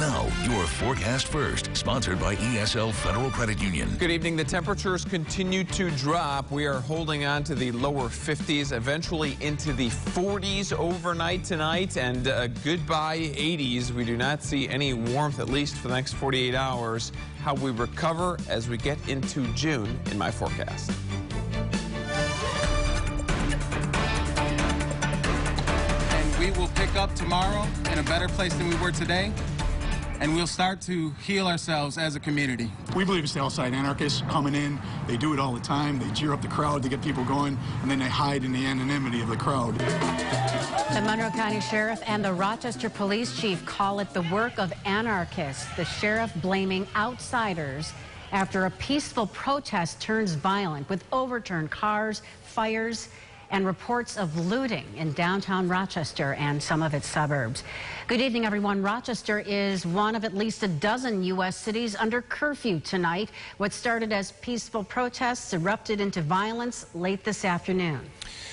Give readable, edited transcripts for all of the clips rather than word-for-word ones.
Now, your forecast first, sponsored by ESL Federal Credit Union. Good evening. The temperatures continue to drop. We are holding on to the lower 50s, eventually into the 40s overnight tonight, and goodbye 80s. We do not see any warmth, at least for the next 48 hours. How we recover as we get into June in my forecast. And we will pick up tomorrow in a better place than we were today. And we'll start to heal ourselves as a community. We believe it's the outside anarchists coming in. They do it all the time. They cheer up the crowd to get people going, and then they hide in the anonymity of the crowd. The Monroe County Sheriff and the Rochester Police Chief call it the work of anarchists. The sheriff blaming outsiders after a peaceful protest turns violent with overturned cars, fires, and reports of looting in downtown Rochester and some of its suburbs. Good evening, everyone. Rochester is one of at least a dozen U.S. cities under curfew tonight. What started as peaceful protests erupted into violence late this afternoon.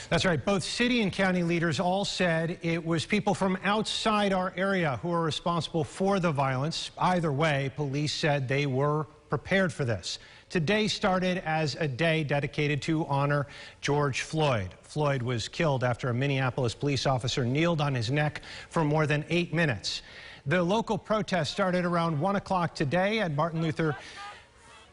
That's right. Both city and county leaders all said it was people from outside our area who are responsible for the violence. Either way, police said they were prepared for this. Today started as a day dedicated to honor George Floyd. Floyd was killed after a Minneapolis police officer kneeled on his neck for more than 8 minutes. The local protest started around 1 o'clock today at Martin Luther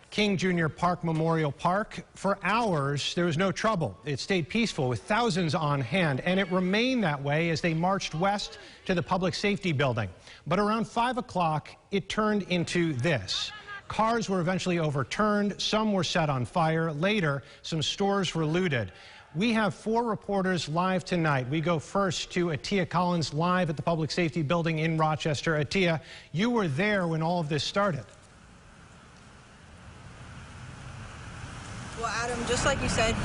King Jr. Park Memorial Park. For hours, there was no trouble. It stayed peaceful with thousands on hand, and it remained that way as they marched west to the Public Safety Building. But around 5 o'clock, it turned into this. Cars were eventually overturned. Some were set on fire. Later, some stores were looted. We have 4 reporters live tonight. We go first to Atia Collins live at the Public Safety Building in Rochester. Atia, you were there when all of this started. Well, Adam, just like you said,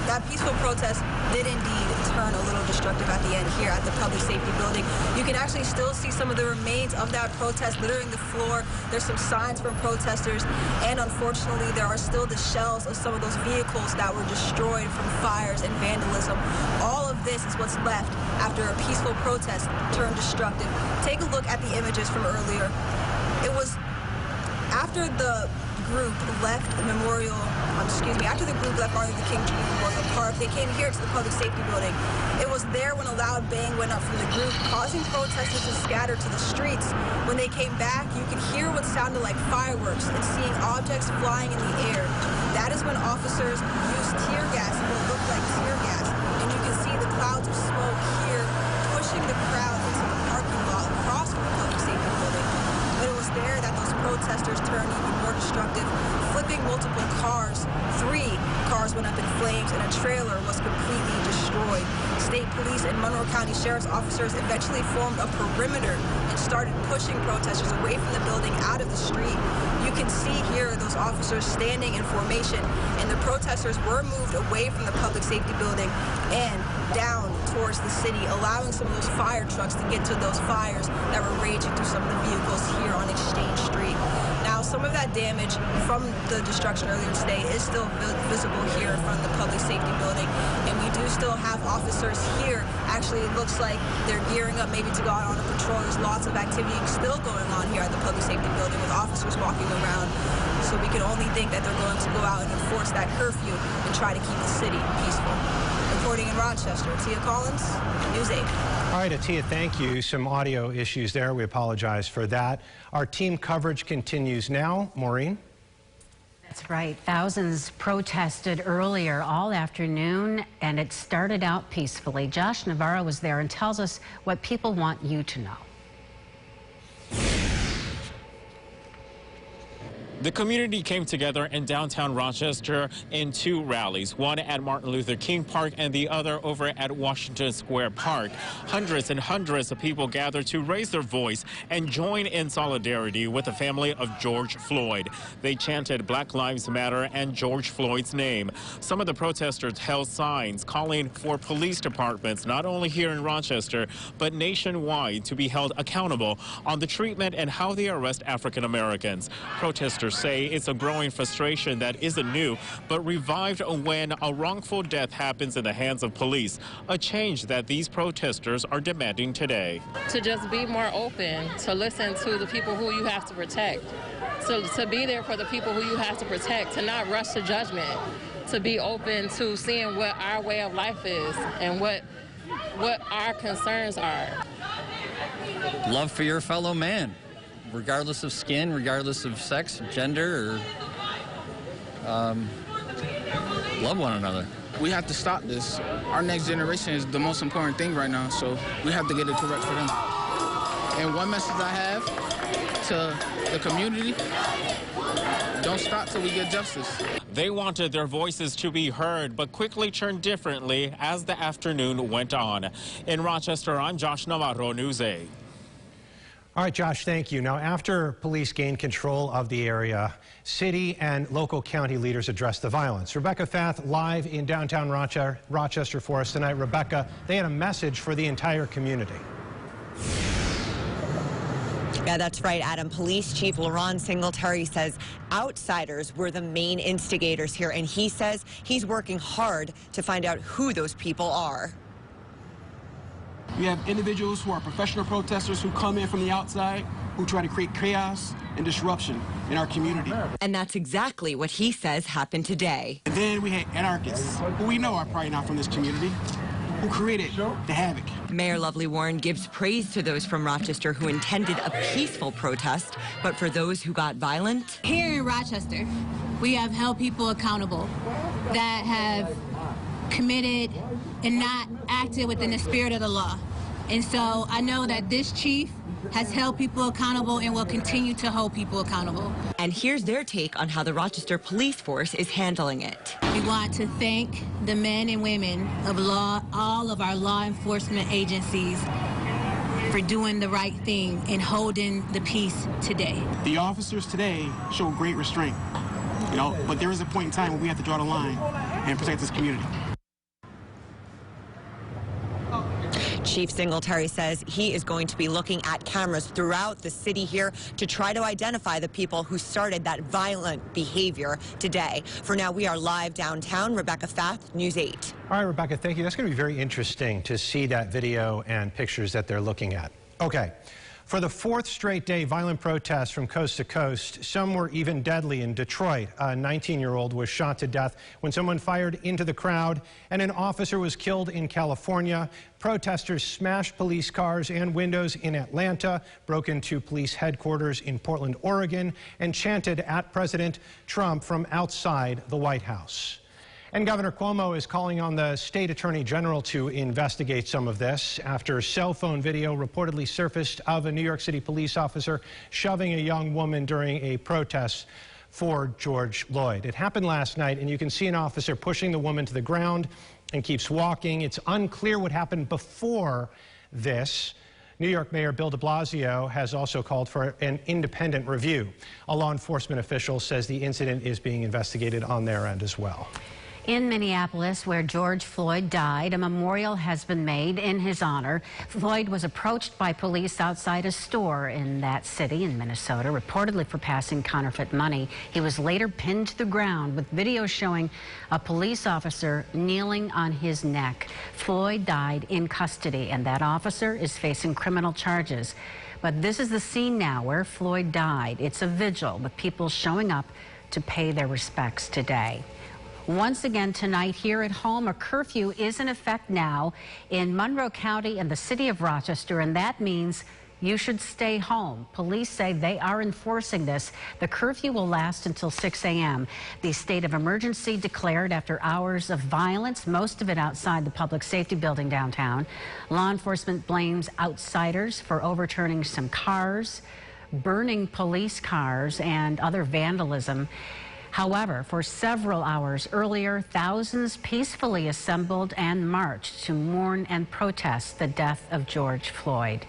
that peaceful protest did indeed turn a little destructive at the end here at the Public Safety Building. You can actually still see some of the remains of that protest littering the floor. There's some signs from protesters, and unfortunately, there are still the shells of some of those vehicles that were destroyed from fires and vandalism. All of this is what's left after a peaceful protest turned destructive. Take a look at the images from earlier. It was after the group left after the group left Martin Luther King Jr. Memorial Park, they came here to the Public Safety Building. It was there when a loud bang went up from the group, causing protesters to scatter to the streets. When they came back, you could hear what sounded like fireworks and seeing objects flying in the air. That is when officers used tear gas, what looked like tear gas, and you can see the clouds of smoke here pushing the crowd into the parking lot across from the Public Safety Building. But it was there that those protesters turned even more destructive, flipping multiple cars. 3 cars went up in flames, and a trailer was completely destroyed. State police and Monroe County Sheriff's officers eventually formed a perimeter and started pushing protesters away from the building out of the street. You can see here those officers standing in formation, and the protesters were moved away from the Public Safety Building and down towards the city, allowing some of those fire trucks to get to those fires that were raging through some of the vehicles here on Exchange Street. Now, some of that damage from the destruction earlier today is still visible here in front of the Public Safety Building, and we do still have officers here. Actually, it looks like they're gearing up maybe to go out on a patrol. There's lots of activity still going on here at the Public Safety Building with officers walking around. So we can only think that they're going to go out and enforce that curfew and try to keep the city peaceful. Reporting in Rochester, Atia Collins, News 8. All right, Atia, thank you. Some audio issues there. We apologize for that. Our team coverage continues now. Maureen? That's right. Thousands protested earlier all afternoon, and it started out peacefully. Josh Navarro was there and tells us what people want you to know. The community came together in downtown Rochester in 2 rallies, one at Martin Luther King Park and the other over at Washington Square Park. Hundreds and hundreds of people gathered to raise their voice and join in solidarity with the family of George Floyd. They chanted Black Lives Matter and George Floyd's name. Some of the protesters held signs calling for police departments, not only here in Rochester, but nationwide, to be held accountable on the treatment and how they arrest African Americans. Protesters protesters say it's a growing frustration that isn't new, but revived when a wrongful death happens in the hands of police, a change that these protesters are demanding today. To just be more open, to listen to the people who you have to protect, to be there for the people who you have to protect, to not rush to judgment, to be open to seeing what our way of life is and what our concerns are. Love for your fellow man, regardless of skin, regardless of sex, gender, or love one another. We have to stop this. Our next generation is the most important thing right now, so we have to get it correct for them. And one message I have to the community: don't stop till we get justice. They wanted their voices to be heard, but quickly turned differently as the afternoon went on. In Rochester, I'm Josh Navarro, News 8. All right, Josh, thank you. Now, after police gained control of the area, city and local county leaders addressed the violence. Rebecca Fath live in downtown Rochester for us tonight. Rebecca, they had a message for the entire community. Yeah, that's right, Adam. Police Chief Laurent Singletary says outsiders were the main instigators here, and he says he's working hard to find out who those people are. We have individuals who are professional protesters who come in from the outside, who try to create chaos and disruption in our community. And that's exactly what he says happened today. And then we had anarchists, who we know are probably not from this community, who created the havoc. Mayor Lovely Warren gives praise to those from Rochester who intended a peaceful protest, but for those who got violent. Here in Rochester, we have held people accountable that have committed and not acted within the spirit of the law. And so I know that this chief has held people accountable and will continue to hold people accountable. And here's their take on how the Rochester police force is handling it. We want to thank the men and women of law, all of our law enforcement agencies, for doing the right thing and holding the peace today. The officers today show great restraint, but there is a point in time when we have to draw the line and protect this community. Chief Singletary says he is going to be looking at cameras throughout the city here to try to identify the people who started that violent behavior today. For now, we are live downtown. Rebecca Fath, News 8. All right, Rebecca, thank you. That's going to be very interesting to see that video and pictures that they're looking at. Okay. For the fourth straight day, violent protests from coast to coast. Some were even deadly in Detroit. A 19-year-old was shot to death when someone fired into the crowd, and an officer was killed in California. Protesters smashed police cars and windows in Atlanta, broke into police headquarters in Portland, Oregon, and chanted at President Trump from outside the White House. And Governor Cuomo is calling on the state attorney general to investigate some of this after cell phone video reportedly surfaced of a New York City police officer shoving a young woman during a protest for George Floyd. It happened last night, and you can see an officer pushing the woman to the ground and keeps walking. It's unclear what happened before this. New York Mayor Bill de Blasio has also called for an independent review. A law enforcement official says the incident is being investigated on their end as well. In Minneapolis, where George Floyd died, a memorial has been made in his honor. Floyd was approached by police outside a store in that city in Minnesota, reportedly for passing counterfeit money. He was later pinned to the ground with video showing a police officer kneeling on his neck. Floyd died in custody, and that officer is facing criminal charges. But this is the scene now where Floyd died. It's a vigil with people showing up to pay their respects today. Once again tonight here at home, a curfew is in effect now in Monroe County and the city of Rochester, and that means you should stay home. Police say they are enforcing this. The curfew will last until 6 a.m. The state of emergency declared after hours of violence, most of it outside the public safety building downtown. Law enforcement blames outsiders for overturning some cars, burning police cars, and other vandalism. However, for several hours earlier, thousands peacefully assembled and marched to mourn and protest the death of George Floyd.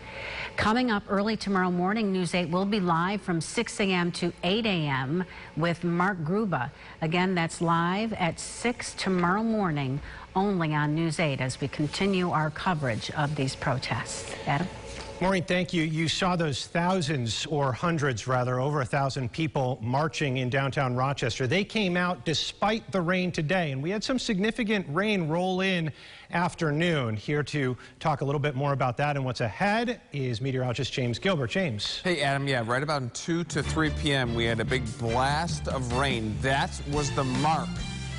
Coming up early tomorrow morning, News 8 will be live from 6 a.m. to 8 a.m. with Mark Gruba. Again, that's live at 6 tomorrow morning, only on News 8 as we continue our coverage of these protests. Adam? Maureen, thank you. You saw those thousands, or hundreds rather, over 1,000 people marching in downtown Rochester. They came out despite the rain today, and we had some significant rain roll in afternoon. Here to talk a little bit more about that and what's ahead is meteorologist James Gilbert. James. Hey, Adam, yeah, right about 2 to 3 p.m. we had a big blast of rain. That was the mark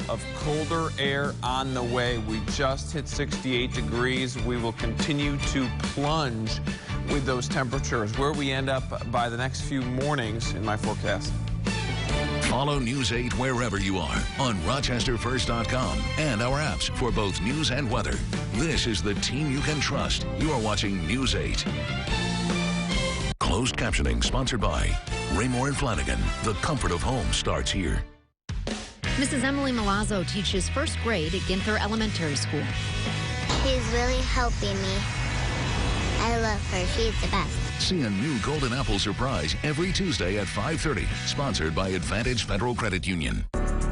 of colder air on the way. We just hit 68 degrees. We will continue to plunge with those temperatures. Where we end up by the next few mornings in my forecast. Follow News 8 wherever you are on RochesterFirst.com and our apps for both news and weather. This is the team you can trust. You are watching News 8. Closed captioning sponsored by Raymore and Flanagan. The comfort of home starts here. Mrs. Emily Malazzo teaches first grade at Ginther Elementary School. She's really helping me. I love her. She's the best. See a new Golden Apple surprise every Tuesday at 5:30. Sponsored by Advantage Federal Credit Union.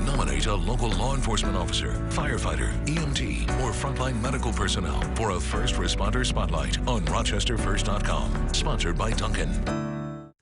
Nominate a local law enforcement officer, firefighter, EMT, or frontline medical personnel for a first responder spotlight on RochesterFirst.com. Sponsored by Duncan.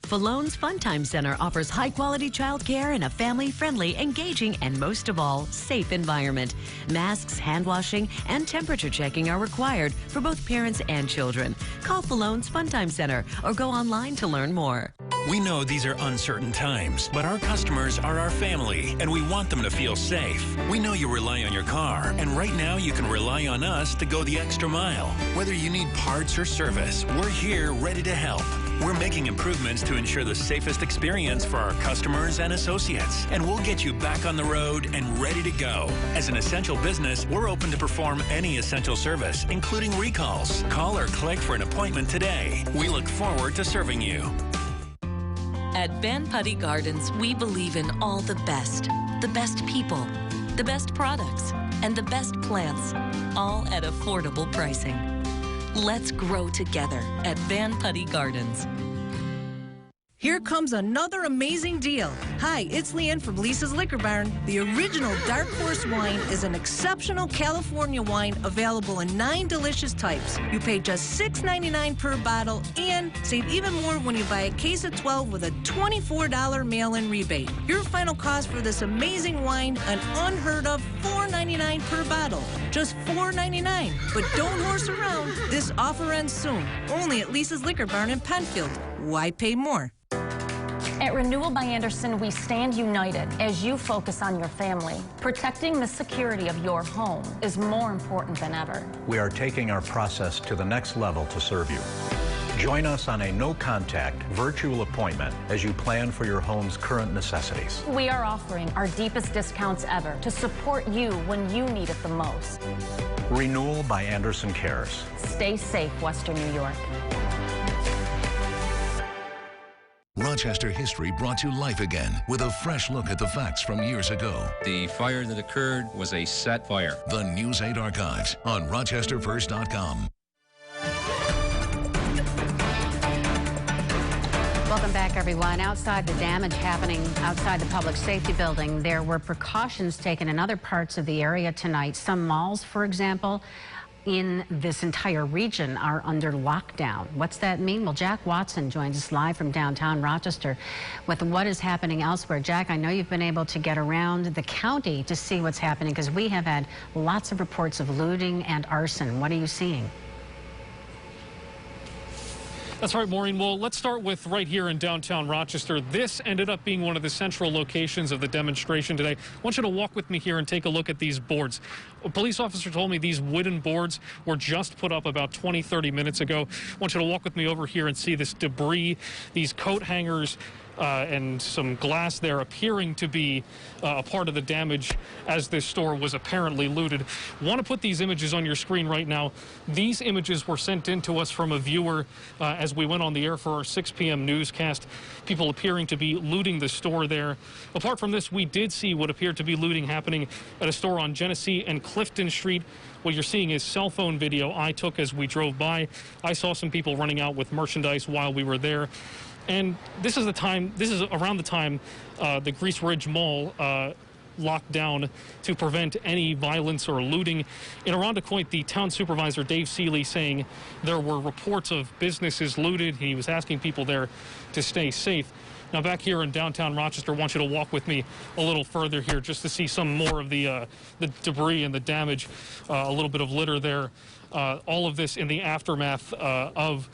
Falone's Funtime Center offers high-quality childcare in a family-friendly, engaging, and most of all, safe environment. Masks, hand washing, and temperature checking are required for both parents and children. Call Falone's Funtime Center or go online to learn more. We know these are uncertain times, but our customers are our family, and we want them to feel safe. We know you rely on your car, and right now you can rely on us to go the extra mile. Whether you need parts or service, we're here ready to help. We're making improvements to ensure the safest experience for our customers and associates, and we'll get you back on the road and ready to go. As an essential business, we're open to perform any essential service, including recalls. Call or click for an appointment today. We look forward to serving you. At Van Putty Gardens, we believe in all the best people, the best products, and the best plants, all at affordable pricing. Let's grow together at Van Putty Gardens. Here comes another amazing deal. Hi, it's Leanne from Lisa's Liquor Barn. The original Dark Horse wine is an exceptional California wine available in 9 delicious types. You pay just $6.99 per bottle and save even more when you buy a case of 12 with a $24 mail-in rebate. Your final cost for this amazing wine, an unheard of $4.99 per bottle. Just $4.99. But don't horse around. This offer ends soon. Only at Lisa's Liquor Barn in Penfield. Why pay more? At Renewal by Andersen, we stand united as you focus on your family. Protecting the security of your home is more important than ever. We are taking our process to the next level to serve you. Join us on a no-contact virtual appointment as you plan for your home's current necessities. We are offering our deepest discounts ever to support you when you need it the most. Renewal by Andersen Cares. Stay safe, Western New York. Rochester history brought to life again with a fresh look at the facts from years ago. The fire that occurred was a set fire. The News 8 Archives on RochesterFirst.com. Welcome back, everyone. Outside the damage happening outside the public safety building, there were precautions taken in other parts of the area tonight. Some malls, for example, in this entire region are under lockdown. What's that mean? Well, Jack Watson joins us live from downtown Rochester with what is happening elsewhere. Jack, I know you've been able to get around the county to see what's happening because we have had lots of reports of looting and arson. What are you seeing? That's right, Maureen. Well, let's start with right here in downtown Rochester. This ended up being one of the central locations of the demonstration today. I want you to walk with me here and take a look at these boards. A police officer told me these wooden boards were just put up about 20, 30 minutes ago. I want you to walk with me over here and see this debris, these coat hangers, and some glass there appearing to be a part of the damage as this store was apparently looted. Want to put these images on your screen right now. These images were sent in to us from a viewer as we went on the air for our 6 p.m. newscast. People appearing to be looting the store there. Apart from this, we did see what appeared to be looting happening at a store on Genesee and Clifton Street. What you're seeing is cell phone video I took as we drove by. I saw some people running out with merchandise while we were there. And this is around the time the Grease Ridge Mall locked down to prevent any violence or looting. In Irondequoit, the town supervisor, Dave Seeley, saying there were reports of businesses looted. He was asking people there to stay safe. Now, back here in downtown Rochester, I want you to walk with me a little further here just to see some more of the debris and the damage, a little bit of litter there. All of this in the aftermath of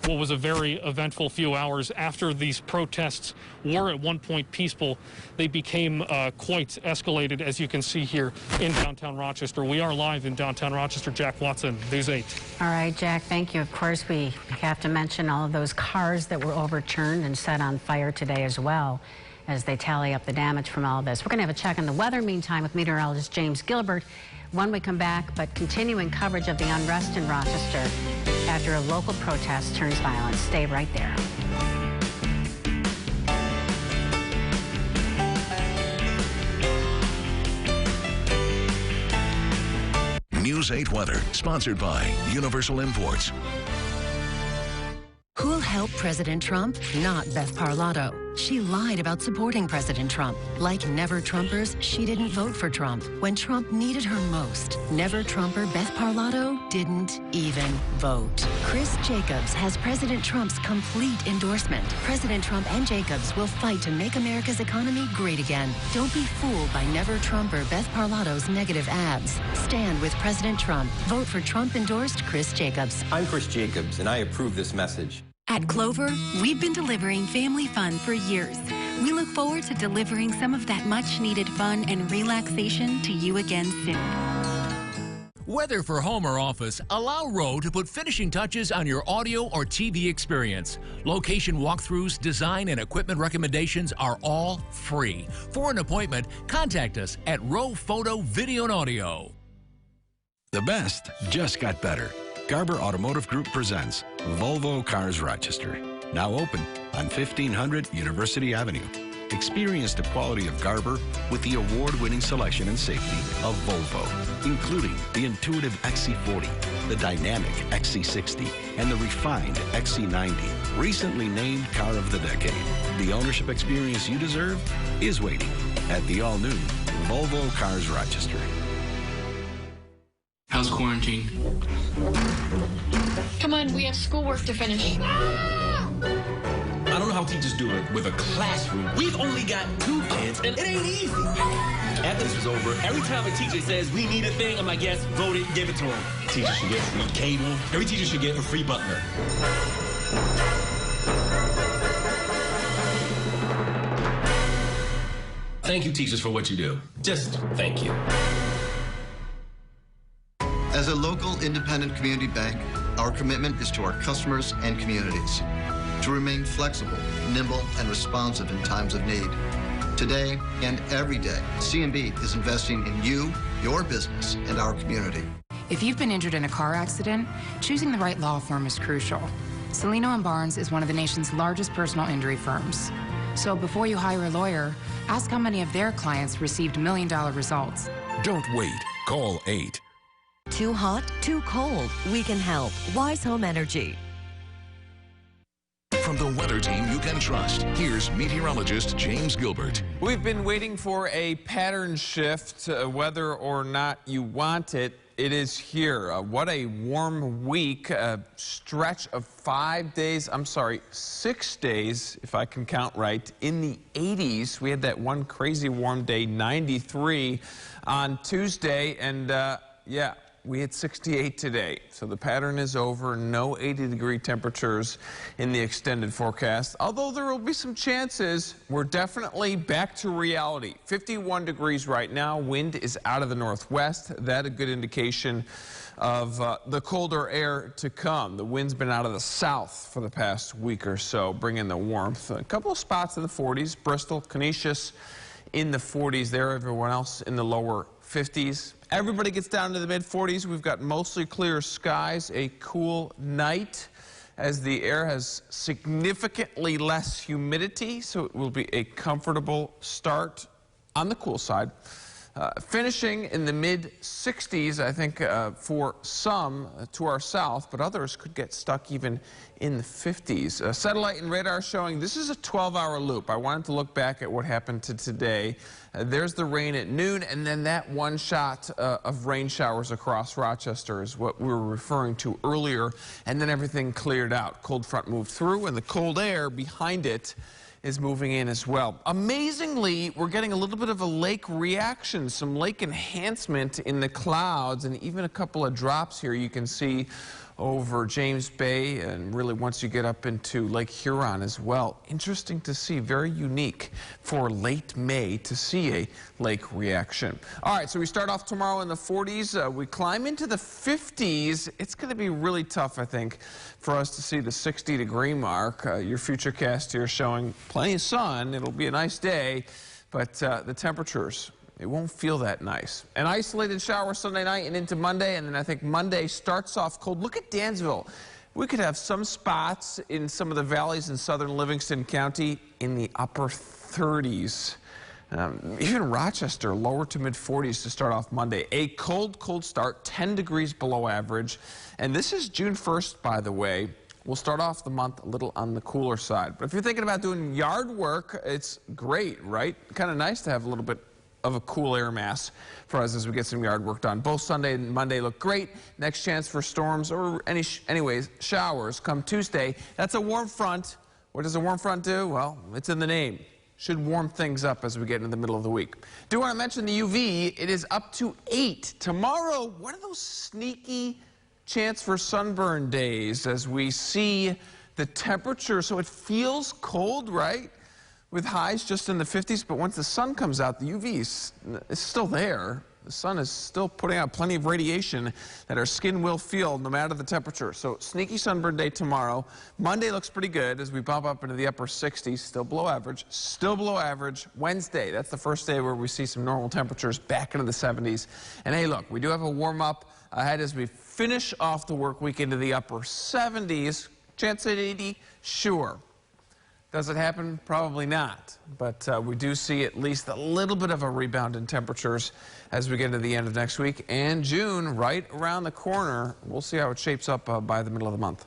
what was a very eventful few hours. After these protests were at one point peaceful, they became quite escalated, as you can see here in downtown Rochester. We are live in downtown Rochester. Jack Watson, News 8. All right, Jack, thank you. Of course, we have to mention all of those cars that were overturned and set on fire today as well, as they tally up the damage from all of this. We're going to have a check on the weather meantime with meteorologist James Gilbert when we come back, but continuing coverage of the unrest in Rochester after a local protest turns violent. Stay right there. News 8 weather, sponsored by Universal Imports. Who'll help President Trump? Not Beth Parlato. She lied about supporting President Trump. Like Never Trumpers, she didn't vote for Trump when Trump needed her most. Never Trumper Beth Parlato didn't even vote. Chris Jacobs has President Trump's complete endorsement. President Trump and Jacobs will fight to make America's economy great again. Don't be fooled by Never Trumper Beth Parlato's negative ads. Stand with President Trump. Vote for Trump-endorsed Chris Jacobs. I'm Chris Jacobs, and I approve this message. At Clover, we've been delivering family fun for years. We look forward to delivering some of that much-needed fun and relaxation to you again soon. Whether for home or office, allow Rowe to put finishing touches on your audio or TV experience. Location walkthroughs, design, and equipment recommendations are all free. For an appointment, contact us at Rowe Photo, Video, and Audio. The best just got better. Garber Automotive Group presents Volvo Cars Rochester. Now open on 1500 University Avenue. Experience the quality of Garber with the award-winning selection and safety of Volvo, including the intuitive XC40, the dynamic XC60, and the refined XC90, recently named Car of the Decade. The ownership experience you deserve is waiting at the all-new Volvo Cars Rochester. How's quarantine? Come on, we have schoolwork to finish. I don't know how teachers do it with a classroom. We've only got 2 kids, and it ain't easy. After this was over, every time a teacher says we need a thing, I'm like, yes, vote it, give it to them. Teachers should get free cable. Every teacher should get a free butler. Thank you, teachers, for what you do. Just thank you. As a local independent community bank, our commitment is to our customers and communities to remain flexible, nimble, and responsive in times of need. Today and every day, CNB is investing in you, your business, and our community. If you've been injured in a car accident, choosing the right law firm is crucial. Celino & Barnes is one of the nation's largest personal injury firms. So before you hire a lawyer, ask how many of their clients received million-dollar results. Don't wait. Call 8. Too hot? Too cold? We can help. Wise Home Energy. From the weather team you can trust, here's meteorologist James Gilbert. We've been waiting for a pattern shift, whether or not you want it. It is here. What a warm week, a stretch of 6 days, if I can count right, in the 80s. We had that one crazy warm day, 93 on Tuesday, and yeah, we hit 68 today. So the pattern is over. No 80-degree temperatures in the extended forecast. Although there will be some chances, we're definitely back to reality. 51 degrees right now. Wind is out of the northwest. That's a good indication of the colder air to come. The wind's been out of the south for the past week or so, bringing the warmth. A couple of spots in the 40s. Bristol, Canisius in the 40s there. Everyone else in the lower 50s. Everybody gets down to the mid-40s. We've got mostly clear skies, a cool night as the air has significantly less humidity, so it will be a comfortable start on the cool side Finishing in the mid-60s, I think, for some to our south, but others could get stuck even in the 50s. Satellite and radar showing this is a 12-hour loop. I wanted to look back at what happened to today. There's the rain at noon, and then that one shot of rain showers across Rochester is what we were referring to earlier, and then everything cleared out. Cold front moved through, and the cold air behind it is moving in as well. Amazingly, we're getting a little bit of a lake reaction, some lake enhancement in the clouds, and even a couple of drops here you can see over James Bay, and really once you get up into Lake Huron as well. Interesting to see, very unique for late May to see a lake reaction. All right, so we start off tomorrow in the 40s. We climb into the 50s. It's going to be really tough, I think, for us to see the 60-degree mark. Your futurecast here showing plenty of sun. It'll be a nice day, but the temperatures, it won't feel that nice. An isolated shower Sunday night and into Monday, and then I think Monday starts off cold. Look at Dansville. We could have some spots in some of the valleys in southern Livingston County in the upper 30s. Even Rochester, lower to mid-40s to start off Monday. A cold, cold start, 10 degrees below average. And this is June 1st, by the way. We'll start off the month a little on the cooler side. But if you're thinking about doing yard work, it's great, right? Kind of nice to have a little bit of a cool air mass for us as we get some yard work done. Both Sunday and Monday look great. Next chance for storms or anyways, showers come Tuesday. That's a warm front. What does a warm front do? Well, it's in the name. Should warm things up as we get into the middle of the week. Do want to mention the UV. It is up to 8. Tomorrow, one of those sneaky chance for sunburn days as we see the temperature. So it feels cold, right? With highs just in the 50s, but once the sun comes out, the UV is still there. The sun is still putting out plenty of radiation that our skin will feel no matter the temperature. So sneaky sunburn day tomorrow. Monday looks pretty good as we bump up into the upper 60s, still below average, still below average. Wednesday, that's the first day where we see some normal temperatures back into the 70s. And hey, look, we do have a warm up ahead as we finish off the work week into the upper 70s. Chance at 80, sure. Does it happen? Probably not. But we do see at least a little bit of a rebound in temperatures as we get to the end of next week. And June, right around the corner. We'll see how it shapes up by the middle of the month.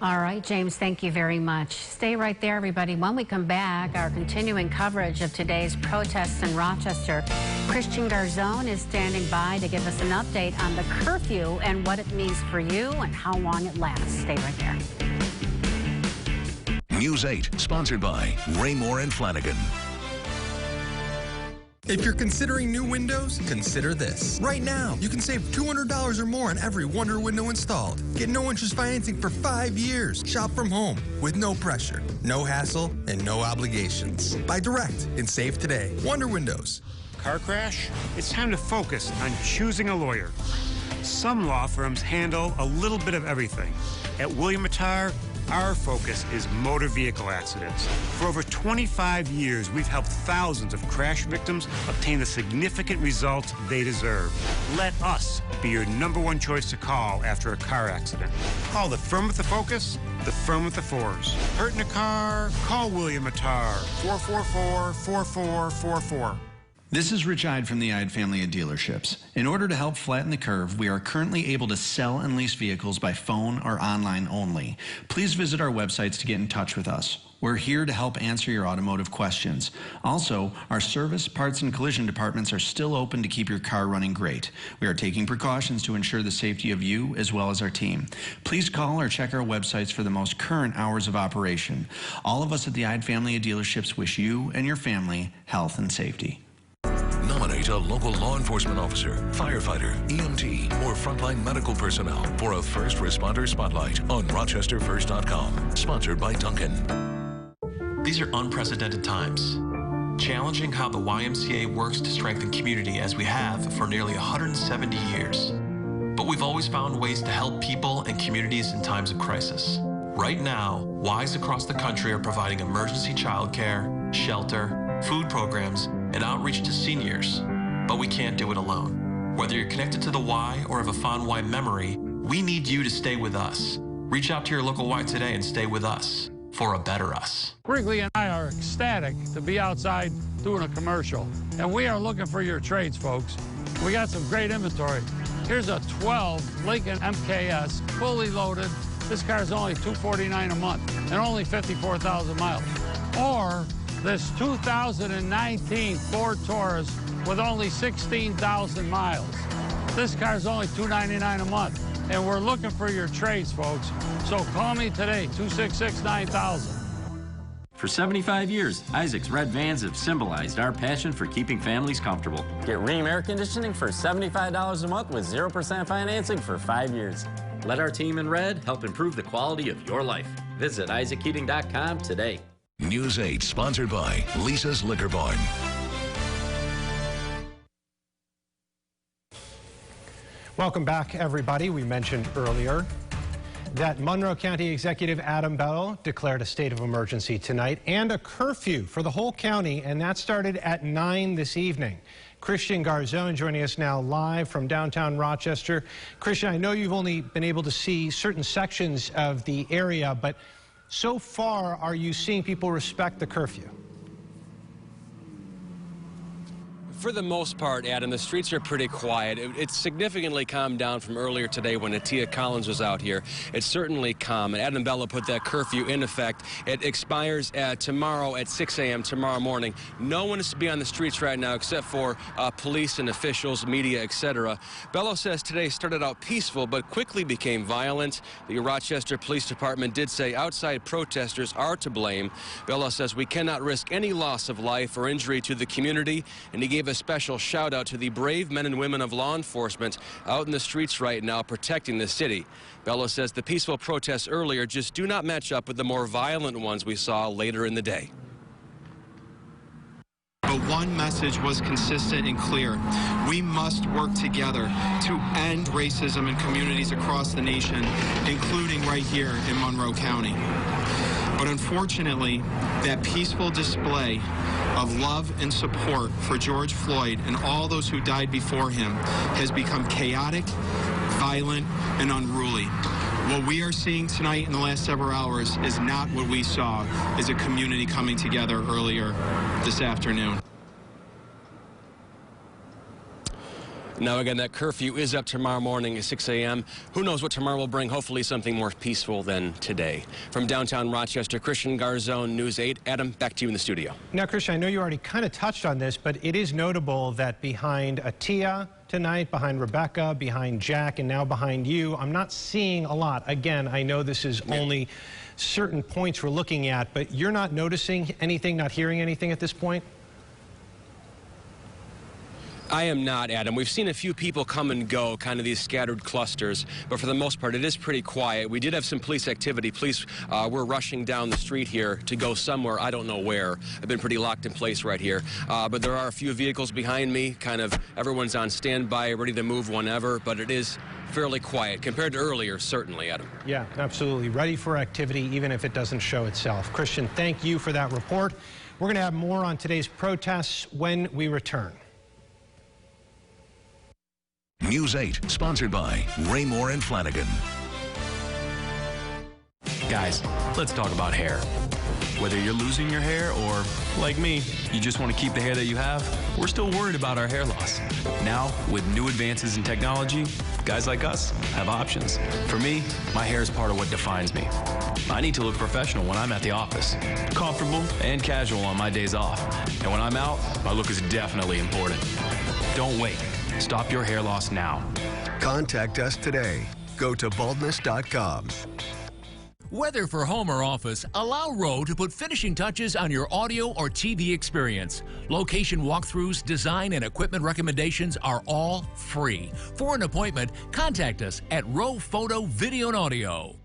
All right, James, thank you very much. Stay right there, everybody. When we come back, our continuing coverage of today's protests in Rochester. Christian Garzone is standing by to give us an update on the curfew and what it means for you and how long it lasts. Stay right there. News 8, sponsored by Raymore and Flanagan. If you're considering new windows, consider this. Right now, you can save $200 or more on every Wonder window installed. Get no interest financing for 5 years. Shop from home with no pressure, no hassle, and no obligations. Buy direct and save today. Wonder Windows. Car crash? It's time to focus on choosing a lawyer. Some law firms handle a little bit of everything. At William Mattar, our focus is motor vehicle accidents. For over 25 years, we've helped thousands of crash victims obtain the significant results they deserve. Let us be your #1 choice to call after a car accident. Call the firm with the focus, the firm with the fours. Hurt in a car? Call William Mattar, 444-4444. This is Rich Ide from the Ide family of dealerships. In order to help flatten the curve, we are currently able to sell and lease vehicles by phone or online only. Please visit our websites to get in touch with us. We're here to help answer your automotive questions. Also, our service, parts, and collision departments are still open to keep your car running great. We are taking precautions to ensure the safety of you as well as our team. Please call or check our websites for the most current hours of operation. All of us at the Ide family of dealerships wish you and your family health and safety. Nominate a local law enforcement officer, firefighter, EMT, or frontline medical personnel for a first responder spotlight on RochesterFirst.com. Sponsored by Duncan. These are unprecedented times. Challenging how the YMCA works to strengthen community as we have for nearly 170 years. But we've always found ways to help people and communities in times of crisis. Right now, Ys across the country are providing emergency childcare, shelter, food programs, and outreach to seniors, but we can't do it alone. Whether you're connected to the Y or have a fond Y memory, we need you to stay with us. Reach out to your local Y today and stay with us. for a better us. Wrigley and I are ecstatic to be outside doing a commercial, and we are looking for your trades, folks. We got some great inventory. Here's a 12 Lincoln MKS, fully loaded. This car is only $249 a month and only 54,000 miles. Or this 2019 Ford Taurus with only 16,000 miles. This car is only $299 a month, and we're looking for your trades, folks. So call me today, 266-9000. For 75 years, Isaac's red vans have symbolized our passion for keeping families comfortable. Get Rheem air conditioning for $75 a month with 0% financing for 5 years. Let our team in red help improve the quality of your life. Visit isaachheating.com today. News 8, sponsored by Lisa's Liquor Barn. Welcome back, everybody. We mentioned earlier that Monroe County Executive Adam Bello declared a state of emergency tonight and a curfew for the whole county, and that started at 9 this evening. Christian Garzone joining us now live from downtown Rochester. Christian, I know you've only been able to see certain sections of the area, but so far, are you seeing people respect the curfew? For the most part, Adam, the streets are pretty quiet. It's significantly calmed down from earlier today when Atia Collins was out here. It's certainly calm, and Adam Bello put that curfew in effect. It expires tomorrow at 6 a.m. tomorrow morning. No one is to be on the streets right now except for police and officials, media, etc. Bello says today started out peaceful but quickly became violent. The Rochester Police Department did say outside protesters are to blame. Bello says we cannot risk any loss of life or injury to the community, and he gave a special shout out to the brave men and women of law enforcement out in the streets right now protecting the city. Bello says the peaceful protests earlier just do not match up with the more violent ones we saw later in the day. But one message was consistent and clear. We must work together to end racism in communities across the nation, including right here in Monroe County. But unfortunately, that peaceful display of love and support for George Floyd and all those who died before him has become chaotic, violent, and unruly. What we are seeing tonight in the last several hours is not what we saw as a community coming together earlier this afternoon. Now, again, that curfew is up tomorrow morning at 6 a.m. Who knows what tomorrow will bring? Hopefully something more peaceful than today. From downtown Rochester, Christian Garzone, News 8. Adam, back to you in the studio. Now, Christian, I know you already kind of touched on this, but it is notable that behind Atia tonight, behind Rebecca, behind Jack, and now behind you, I'm not seeing a lot. Again, I know this is only certain points we're looking at, but you're not noticing anything, not hearing anything at this point? I am not, Adam. We've seen a few people come and go, kind of these scattered clusters, but for the most part, it is pretty quiet. We did have some police activity. Police were rushing down the street here to go somewhere. I don't know where. I've been pretty locked in place right here. But there are a few vehicles behind me. Kind of everyone's on standby, ready to move whenever, but it is fairly quiet compared to earlier, certainly, Adam. Yeah, absolutely. Ready for activity, even if it doesn't show itself. Christian, thank you for that report. We're going to have more on today's protests when we return. News 8, sponsored by Raymore and Flanagan. Guys, let's talk about hair. Whether you're losing your hair or, like me, you just want to keep the hair that you have, we're still worried about our hair loss. Now, with new advances in technology, guys like us have options. For me, my hair is part of what defines me. I need to look professional when I'm at the office, comfortable and casual on my days off. And when I'm out, my look is definitely important. Don't wait. Stop your hair loss now. Contact us today. Go to baldness.com. Whether for home or office, allow Rowe to put finishing touches on your audio or TV experience. Location walkthroughs, design, and equipment recommendations are all free. For an appointment, contact us at Rowe Photo, Video, and Audio.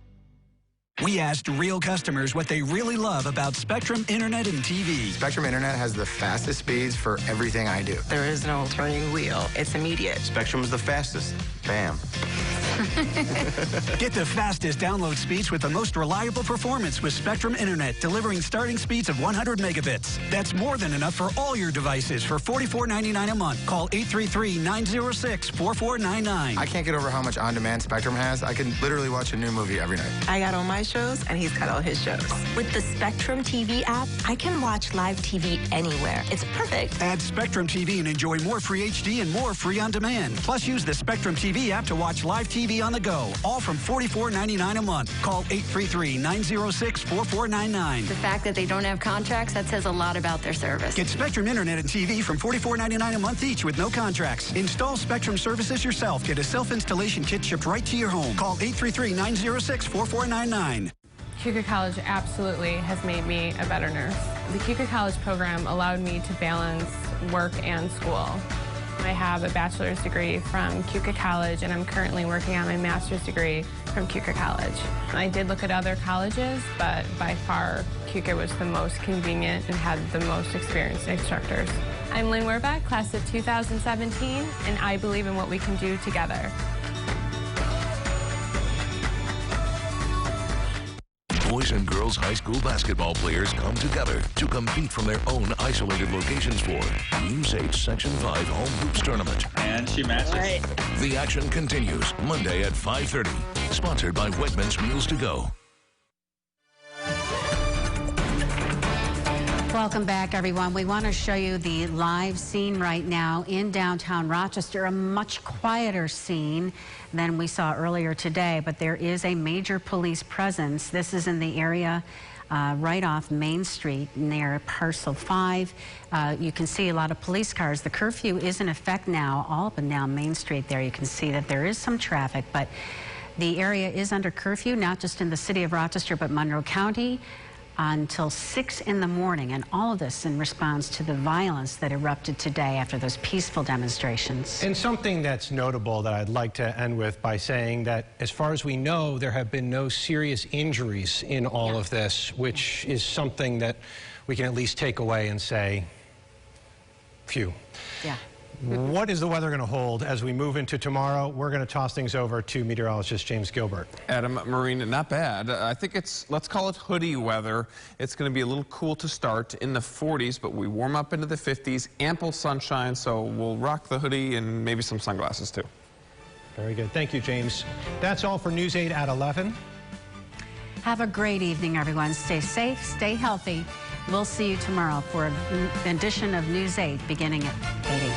We asked real customers what they really love about Spectrum Internet and TV. Spectrum Internet has the fastest speeds for everything I do. There is no turning wheel. It's immediate. Spectrum's the fastest. Bam. Get the fastest download speeds with the most reliable performance with Spectrum Internet, delivering starting speeds of 100 megabits. That's more than enough for all your devices for $44.99 a month. Call 833-906-4499. I can't get over how much on-demand Spectrum has. I can literally watch a new movie every night. I got all my shows, and he's got all his shows. With the Spectrum TV app, I can watch live TV anywhere. It's perfect. Add Spectrum TV and enjoy more free HD and more free on demand. Plus, use the Spectrum TV app to watch live TV on the go. All from $44.99 a month. Call 833-906-4499. The fact that they don't have contracts, that says a lot about their service. Get Spectrum Internet and TV from $44.99 a month each with no contracts. Install Spectrum services yourself. Get a self-installation kit shipped right to your home. Call 833-906-4499. Keuka College absolutely has made me a better nurse. The Keuka College program allowed me to balance work and school. I have a bachelor's degree from Keuka College, and I'm currently working on my master's degree from Keuka College. I did look at other colleges, but by far, Keuka was the most convenient and had the most experienced instructors. I'm Lynn Werbeck, class of 2017, and I believe in what we can do together. Boys and girls high school basketball players come together to compete from their own isolated locations for News 8 Section 5 Home Hoops Tournament. And she matches. Right. The action continues Monday at 5:30. Sponsored by Wegmans Meals to Go. Welcome back, everyone. We want to show you the live scene right now in downtown Rochester, a much quieter scene than we saw earlier today, but there is a major police presence. This is in the area right off Main Street near Parcel 5. You can see a lot of police cars. The curfew is in effect now all up and down Main Street there. You can see that there is some traffic, but the area is under curfew, not just in the city of Rochester, but Monroe County, until 6 in the morning, and all of this in response to the violence that erupted today after those peaceful demonstrations. And something that's notable that I'd like to end with by saying that as far as we know, there have been no serious injuries in all of this, which is something that we can at least take away and say, phew. Yeah. What is the weather going to hold as we move into tomorrow? We're going to toss things over to meteorologist James Gilbert. Adam, Marine, not bad. I think it's, let's call it hoodie weather. It's going to be a little cool to start in the 40s, but we warm up into the 50s. Ample sunshine, so we'll rock the hoodie and maybe some sunglasses too. Very good. Thank you, James. That's all for News 8 at 11. Have a great evening, everyone. Stay safe, stay healthy. We'll see you tomorrow for an edition of News 8 beginning at 8 a.m.